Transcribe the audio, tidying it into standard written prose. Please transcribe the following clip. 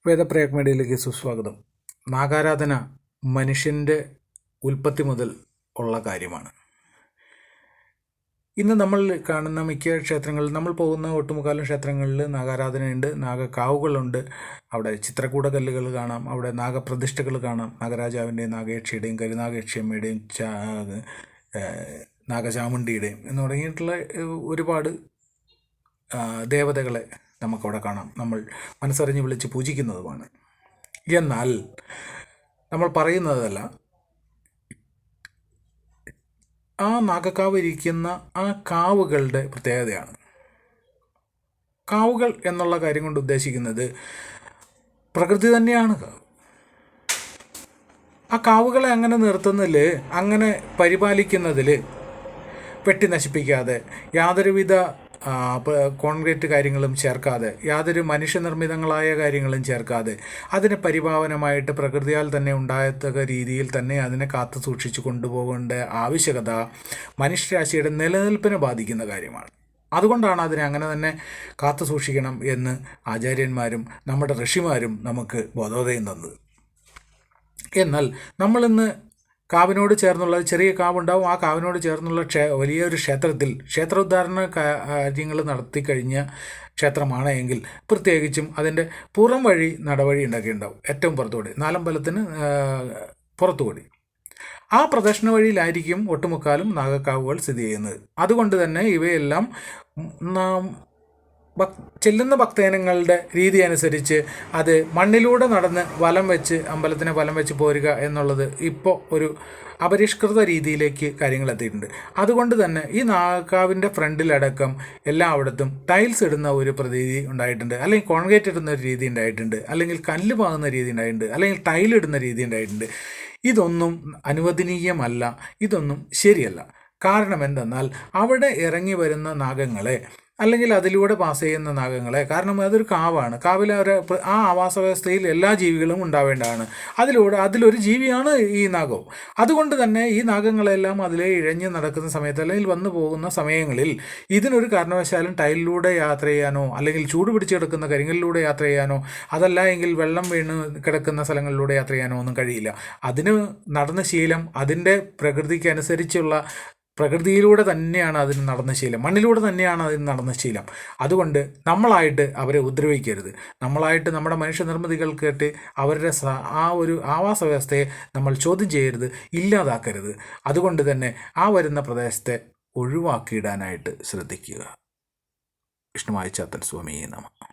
വേദപ്രയാഗ് മീഡിയയിലേക്ക് സുസ്വാഗതം. നാഗാരാധന മനുഷ്യൻ്റെ ഉൽപ്പത്തി മുതൽ ഉള്ള കാര്യമാണ്. ഇന്ന് നമ്മൾ കാണുന്ന മിക്ക ക്ഷേത്രങ്ങളിൽ, നമ്മൾ പോകുന്ന ഒട്ടുമുക്കാലും ക്ഷേത്രങ്ങളിൽ നാഗാരാധനയുണ്ട്, നാഗക്കാവുകളുണ്ട്, അവിടെ ചിത്രകൂട കല്ലുകൾ കാണാം, അവിടെ നാഗപ്രതിഷ്ഠകൾ കാണാം, നാഗരാജാവിൻ്റെയും നാഗയക്ഷിയുടെയും കരുനാഗയക്ഷിയമ്മയുടെയും നാഗചാമുണ്ടിയുടെയും എന്ന് തുടങ്ങിയിട്ടുള്ള ഒരുപാട് ദേവതകളെ നമുക്കവിടെ കാണാം. നമ്മൾ മനസ്സറിഞ്ഞ് വിളിച്ച് പൂജിക്കുന്നതുമാണ്. എന്നാൽ നമ്മൾ പറയുന്നതല്ല, ആ നാഗക്കാവ് ഇരിക്കുന്ന ആ കാവുകളുടെ പ്രത്യേകതയാണ്. കാവുകൾ എന്നുള്ള കാര്യം കൊണ്ട് ഉദ്ദേശിക്കുന്നത് പ്രകൃതി തന്നെയാണ്. ആ കാവുകളെ അങ്ങനെ നിർത്തുന്നതിൽ, അങ്ങനെ പരിപാലിക്കുന്നതിൽ, വെട്ടി നശിപ്പിക്കാതെ, യാതൊരുവിധ കോൺക്രീറ്റ് കാര്യങ്ങളും ചേർക്കാതെ, യാതൊരു മനുഷ്യനിർമ്മിതങ്ങളായ കാര്യങ്ങളും ചേർക്കാതെ, അതിനെ പരിപാവനമായിട്ട് പ്രകൃതിയാൽ തന്നെ ഉണ്ടാകത്തക്ക രീതിയിൽ തന്നെ അതിനെ കാത്തു സൂക്ഷിച്ചു കൊണ്ടുപോകേണ്ട ആവശ്യകത മനുഷ്യരാശിയുടെ നിലനിൽപ്പിനെ ബാധിക്കുന്ന കാര്യമാണ്. അതുകൊണ്ടാണ് അതിനെ അങ്ങനെ തന്നെ കാത്തു സൂക്ഷിക്കണം എന്ന് ആചാര്യന്മാരും നമ്മുടെ ഋഷിമാരും നമുക്ക് ബോധോദയം തന്നത്. എന്നാൽ നമ്മളിന്ന് കാവിനോട് ചേർന്നുള്ള ചെറിയ കാവുണ്ടാവും, ആ കാവിനോട് ചേർന്നുള്ള വലിയൊരു ക്ഷേത്രത്തിൽ ക്ഷേത്രോദ്ധാരണ കാര്യങ്ങൾ നടത്തി കഴിഞ്ഞ ക്ഷേത്രമാണ് എങ്കിൽ പ്രത്യേകിച്ചും അതിൻ്റെ പുറം വഴി നടവഴി ഉണ്ടാക്കിയിട്ടുണ്ടാവും. ഏറ്റവും പുറത്തുകൂടി, നാലമ്പലത്തിന് പുറത്തുകൂടി ആ പ്രദക്ഷിണ വഴിയിലായിരിക്കും ഒട്ടുമുക്കാലും നാഗക്കാവുകൾ സ്ഥിതി ചെയ്യുന്നത്. അതുകൊണ്ട് തന്നെ ഇവയെല്ലാം ചെല്ലുന്ന ഭക്തജനങ്ങളുടെ രീതി അനുസരിച്ച് അത് മണ്ണിലൂടെ നടന്ന് വലം വെച്ച്, അമ്പലത്തിനെ വലം വെച്ച് പോരുക എന്നുള്ളത് ഇപ്പോൾ ഒരു അപരിഷ്കൃത രീതിയിലേക്ക് കാര്യങ്ങൾ എത്തിയിട്ടുണ്ട്. അതുകൊണ്ട് തന്നെ ഈ നാഗക്കാവിൻ്റെ ഫ്രണ്ടിലടക്കം എല്ലായിടത്തും ടൈൽസ് ഇടുന്ന ഒരു പ്രതീതി ഉണ്ടായിട്ടുണ്ട്, അല്ലെങ്കിൽ കോൺക്രീറ്റ് ഇടുന്ന ഒരു രീതി ഉണ്ടായിട്ടുണ്ട്, അല്ലെങ്കിൽ കല്ല് പാകുന്ന രീതി ഉണ്ടായിട്ടുണ്ട്, അല്ലെങ്കിൽ ടൈലിടുന്ന രീതി ഉണ്ടായിട്ടുണ്ട്. ഇതൊന്നും അനുവദനീയമല്ല, ഇതൊന്നും ശരിയല്ല. കാരണം എന്തെന്നാൽ അവിടെ ഇറങ്ങി വരുന്ന നാഗങ്ങളെ, അല്ലെങ്കിൽ അതിലൂടെ പാസ് ചെയ്യുന്ന നാഗങ്ങളെ, കാരണം അതൊരു കാവാണ്, കാവിലെ ആ ആവാസ വ്യവസ്ഥയിൽ എല്ലാ ജീവികളും ഉണ്ടാവേണ്ടതാണ്. അതിലൊരു ജീവിയാണ് ഈ നാഗവും. അതുകൊണ്ട് തന്നെ ഈ നാഗങ്ങളെല്ലാം അതിലെ ഇഴഞ്ഞ് നടക്കുന്ന സമയത്ത്, അല്ലെങ്കിൽ വന്നു പോകുന്ന സമയങ്ങളിൽ ഇതിനൊരു കാരണവശാലും ടൈലിലൂടെ യാത്ര ചെയ്യാനോ, അല്ലെങ്കിൽ ചൂട് പിടിച്ച് കിടക്കുന്ന കരിങ്കലിലൂടെ യാത്ര ചെയ്യാനോ, അതല്ല എങ്കിൽ വെള്ളം വീണ് കിടക്കുന്ന സ്ഥലങ്ങളിലൂടെ യാത്ര ചെയ്യാനോ ഒന്നും കഴിയില്ല. അതിന് നടന്ന ശീലം അതിൻ്റെ പ്രകൃതിക്കനുസരിച്ചുള്ള പ്രകൃതിയിലൂടെ തന്നെയാണ് അതിന് നടന്ന ശീലം, മണ്ണിലൂടെ തന്നെയാണ് അതിന് നടന്ന ശീലം. അതുകൊണ്ട് നമ്മളായിട്ട് അവരെ ഉപദ്രവിക്കരുത്. നമ്മളായിട്ട് നമ്മുടെ മനുഷ്യനിർമ്മിതികൾ കേട്ട് അവരുടെ ആ ഒരു ആവാസ വ്യവസ്ഥയെ നമ്മൾ ചോദ്യം ചെയ്യരുത്, ഇല്ലാതാക്കരുത്. അതുകൊണ്ട് തന്നെ ആ വരുന്ന പ്രദേശത്തെ ഒഴിവാക്കിയിടാനായിട്ട് ശ്രദ്ധിക്കുക. വിഷ്ണുവായ ചാത്തൻ സ്വാമിയെ നമഃ.